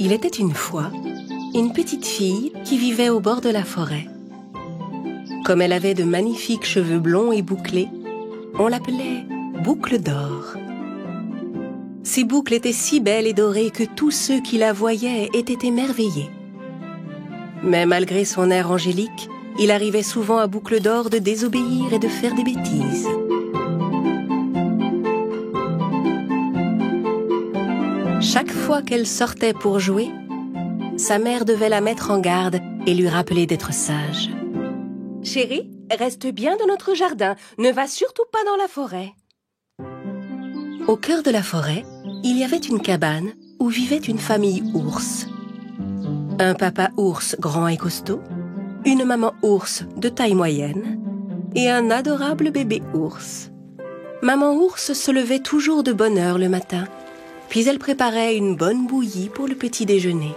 Il était une fois une petite fille qui vivait au bord de la forêt. Comme elle avait de magnifiques cheveux blonds et bouclés, on l'appelait Boucle d'Or. Ses boucles étaient si belles et dorées que tous ceux qui la voyaient étaient émerveillés. Mais malgré son air angélique, il arrivait souvent à Boucle d'Or de désobéir et de faire des bêtises. Chaque fois qu'elle sortait pour jouer, sa mère devait la mettre en garde et lui rappeler d'être sage. « Chérie, reste bien dans notre jardin, ne va surtout pas dans la forêt. » Au cœur de la forêt, il y avait une cabane où vivait une famille ours. Un papa ours grand et costaud, une maman ours de taille moyenne et un adorable bébé ours. Maman ours se levait toujours de bonne heure le matin, puis elle préparait une bonne bouillie pour le petit déjeuner.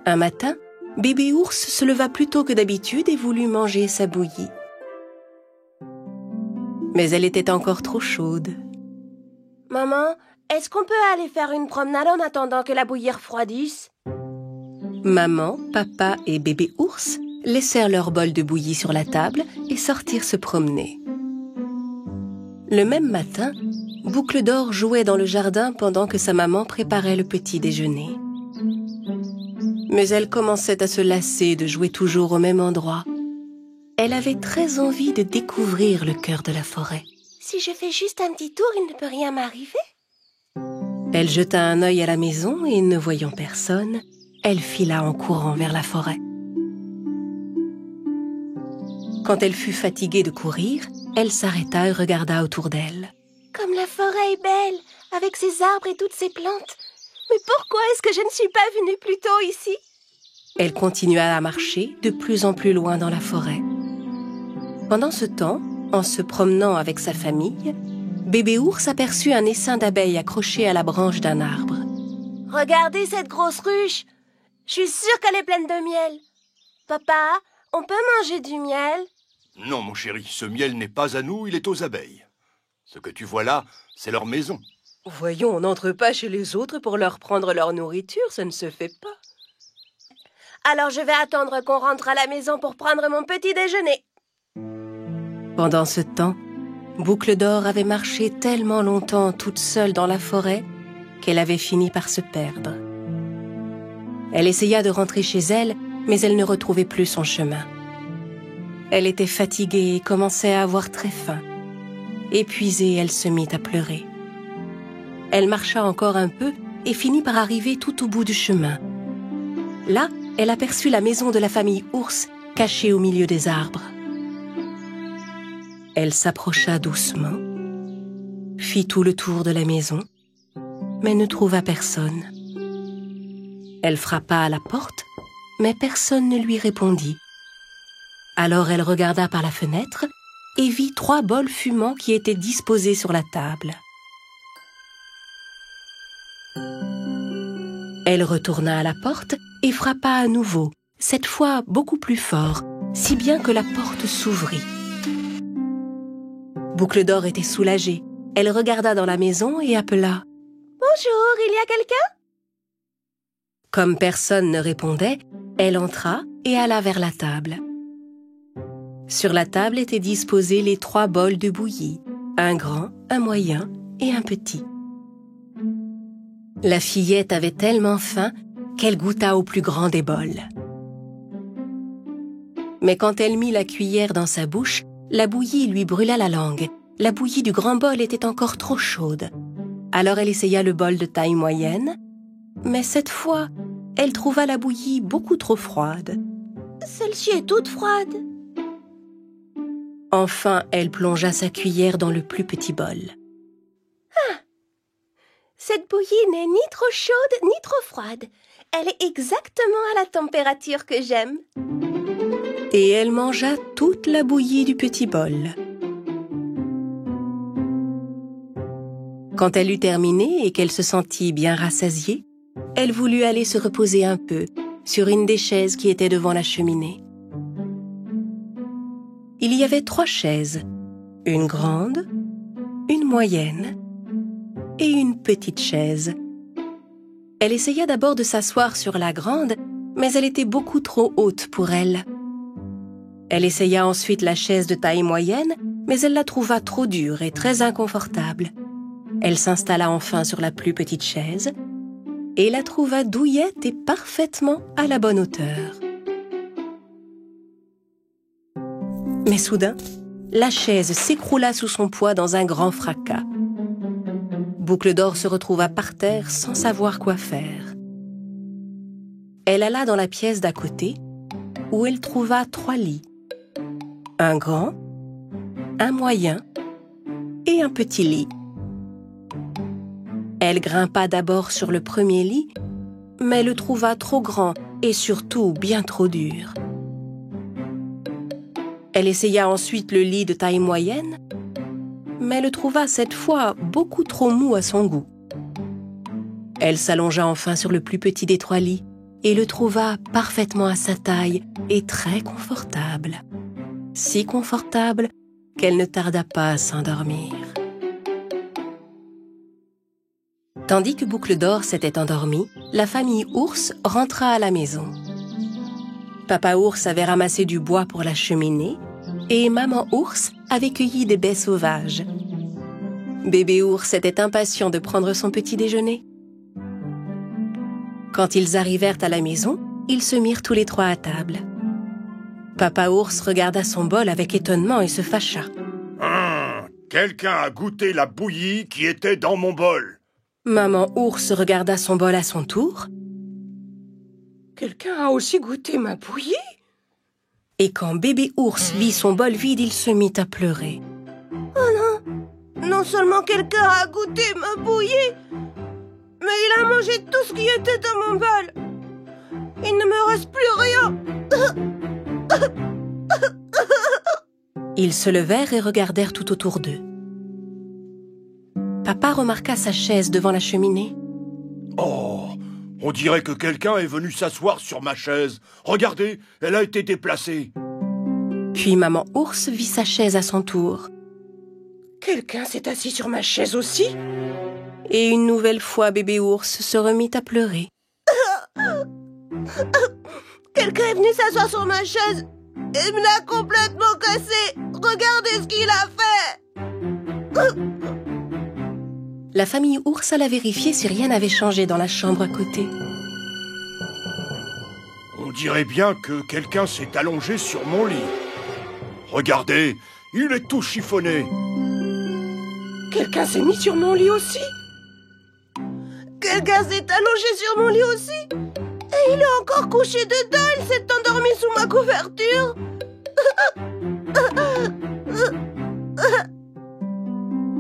Un matin, bébé ours se leva plus tôt que d'habitude et voulut manger sa bouillie. Mais elle était encore trop chaude. « Maman, est-ce qu'on peut aller faire une promenade en attendant que la bouillie refroidisse ?» Maman, papa et bébé ours laissèrent leur bol de bouillie sur la table et sortirent se promener. Le même matin, Boucle d'Or jouait dans le jardin pendant que sa maman préparait le petit déjeuner. Mais elle commençait à se lasser de jouer toujours au même endroit. Elle avait très envie de découvrir le cœur de la forêt. « Si je fais juste un petit tour, il ne peut rien m'arriver. » Elle jeta un œil à la maison et, ne voyant personne, elle fila en courant vers la forêt. Quand elle fut fatiguée de courir, elle s'arrêta et regarda autour d'elle. « Comme la forêt est belle, avec ses arbres et toutes ses plantes. Mais pourquoi est-ce que je ne suis pas venue plus tôt ici ?» Elle continua à marcher de plus en plus loin dans la forêt. Pendant ce temps, en se promenant avec sa famille, bébé ours aperçut un essaim d'abeilles accroché à la branche d'un arbre. « Regardez cette grosse ruche! Je suis sûre qu'elle est pleine de miel. Papa, on peut manger du miel ?» Non, mon chéri, ce miel n'est pas à nous, il est aux abeilles. Ce que tu vois là, c'est leur maison. Voyons, on n'entre pas chez les autres pour leur prendre leur nourriture, ça ne se fait pas. Alors je vais attendre qu'on rentre à la maison pour prendre mon petit déjeuner. Pendant ce temps, Boucle d'Or avait marché tellement longtemps toute seule dans la forêt qu'elle avait fini par se perdre. Elle essaya de rentrer chez elle, mais elle ne retrouvait plus son chemin. Elle était fatiguée et commençait à avoir très faim. Épuisée, elle se mit à pleurer. Elle marcha encore un peu et finit par arriver tout au bout du chemin. Là, elle aperçut la maison de la famille ours cachée au milieu des arbres. Elle s'approcha doucement, fit tout le tour de la maison, mais ne trouva personne. Elle frappa à la porte, mais personne ne lui répondit. Alors elle regarda par la fenêtre et vit 3 bols fumants qui étaient disposés sur la table. Elle retourna à la porte et frappa à nouveau, cette fois beaucoup plus fort, si bien que la porte s'ouvrit. Boucle d'Or était soulagée. Elle regarda dans la maison et appela « Bonjour, il y a quelqu'un ?» Comme personne ne répondait, elle entra et alla vers la table. Sur la table étaient disposés les 3 bols de bouillie, un grand, un moyen et un petit. La fillette avait tellement faim qu'elle goûta au plus grand des bols. Mais quand elle mit la cuillère dans sa bouche, la bouillie lui brûla la langue. La bouillie du grand bol était encore trop chaude. Alors elle essaya le bol de taille moyenne, mais cette fois, elle trouva la bouillie beaucoup trop froide. « Celle-ci est toute froide. » Enfin, elle plongea sa cuillère dans le plus petit bol. « Ah! Cette bouillie n'est ni trop chaude ni trop froide. Elle est exactement à la température que j'aime. » Et elle mangea toute la bouillie du petit bol. Quand elle eut terminé et qu'elle se sentit bien rassasiée, elle voulut aller se reposer un peu sur une des chaises qui était devant la cheminée. Il y avait 3 chaises, une grande, une moyenne et une petite chaise. Elle essaya d'abord de s'asseoir sur la grande, mais elle était beaucoup trop haute pour elle. Elle essaya ensuite la chaise de taille moyenne, mais elle la trouva trop dure et très inconfortable. Elle s'installa enfin sur la plus petite chaise et la trouva douillette et parfaitement à la bonne hauteur. Mais soudain, la chaise s'écroula sous son poids dans un grand fracas. Boucle d'Or se retrouva par terre sans savoir quoi faire. Elle alla dans la pièce d'à côté, où elle trouva 3 lits. Un grand, un moyen et un petit lit. Elle grimpa d'abord sur le premier lit, mais le trouva trop grand et surtout bien trop dur. Elle essaya ensuite le lit de taille moyenne, mais le trouva cette fois beaucoup trop mou à son goût. Elle s'allongea enfin sur le plus petit des 3 lits et le trouva parfaitement à sa taille et très confortable. Si confortable qu'elle ne tarda pas à s'endormir. Tandis que Boucle d'Or s'était endormie, la famille Ours rentra à la maison. Papa Ours avait ramassé du bois pour la cheminée et Maman Ours avait cueilli des baies sauvages. Bébé Ours était impatient de prendre son petit déjeuner. Quand ils arrivèrent à la maison, ils se mirent tous les 3 à table. Papa Ours regarda son bol avec étonnement et se fâcha. Quelqu'un a goûté la bouillie qui était dans mon bol. Maman Ours regarda son bol à son tour. Quelqu'un a aussi goûté ma bouillie? Et quand Bébé Ours vit son bol vide, il se mit à pleurer. Oh non! Non seulement quelqu'un a goûté ma bouillie, mais il a mangé tout ce qui était dans mon bol. Il ne me reste plus rien. Ils se levèrent et regardèrent tout autour d'eux. Papa remarqua sa chaise devant la cheminée. Oh, on dirait que quelqu'un est venu s'asseoir sur ma chaise. Regardez, elle a été déplacée. Puis Maman Ours vit sa chaise à son tour. Quelqu'un s'est assis sur ma chaise aussi? Et une nouvelle fois, Bébé Ours se remit à pleurer. Quelqu'un est venu s'asseoir sur ma chaise et me l'a complètement cassée. Regardez ce qu'il a fait. La famille Ours alla vérifier si rien n'avait changé dans la chambre à côté. On dirait bien que quelqu'un s'est allongé sur mon lit. Regardez, il est tout chiffonné. Quelqu'un s'est mis sur mon lit aussi? Quelqu'un s'est allongé sur mon lit aussi? Et il est encore couché dedans, il s'est endormi sous ma couverture.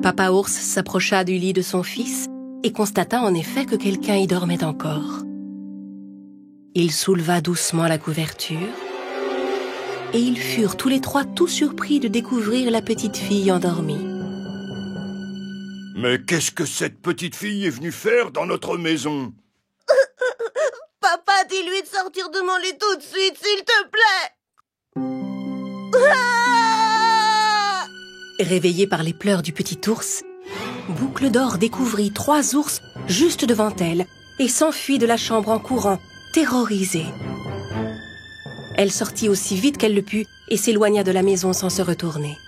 Papa Ours s'approcha du lit de son fils et constata en effet que quelqu'un y dormait encore. Il souleva doucement la couverture et ils furent tous les 3 tout surpris de découvrir la petite fille endormie. Mais qu'est-ce que cette petite fille est venue faire dans notre maison? Papa, dis-lui de sortir de mon lit tout de suite, s'il te plaît. Réveillée par les pleurs du petit ours, Boucle d'Or découvrit 3 ours juste devant elle et s'enfuit de la chambre en courant, terrorisée. Elle sortit aussi vite qu'elle le put et s'éloigna de la maison sans se retourner.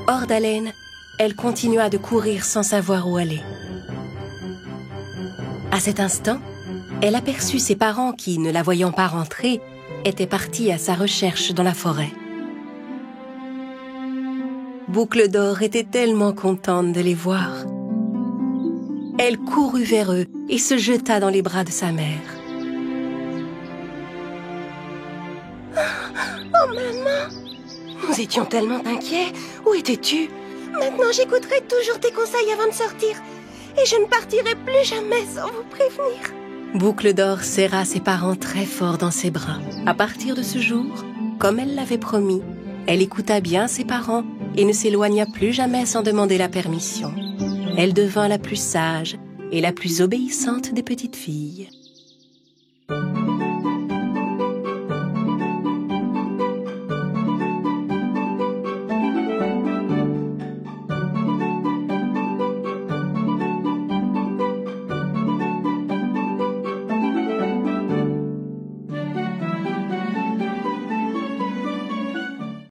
Hors d'haleine, elle continua de courir sans savoir où aller. À cet instant, elle aperçut ses parents qui, ne la voyant pas rentrer, étaient partis à sa recherche dans la forêt. Boucle d'Or était tellement contente de les voir. Elle courut vers eux et se jeta dans les bras de sa mère. Oh maman, nous étions tellement inquiets. Où étais-tu? Maintenant j'écouterai toujours tes conseils avant de sortir. Et je ne partirai plus jamais sans vous prévenir. Boucle d'Or serra ses parents très fort dans ses bras. À partir de ce jour, comme elle l'avait promis, elle écouta bien ses parents et ne s'éloigna plus jamais sans demander la permission. Elle devint la plus sage et la plus obéissante des petites filles.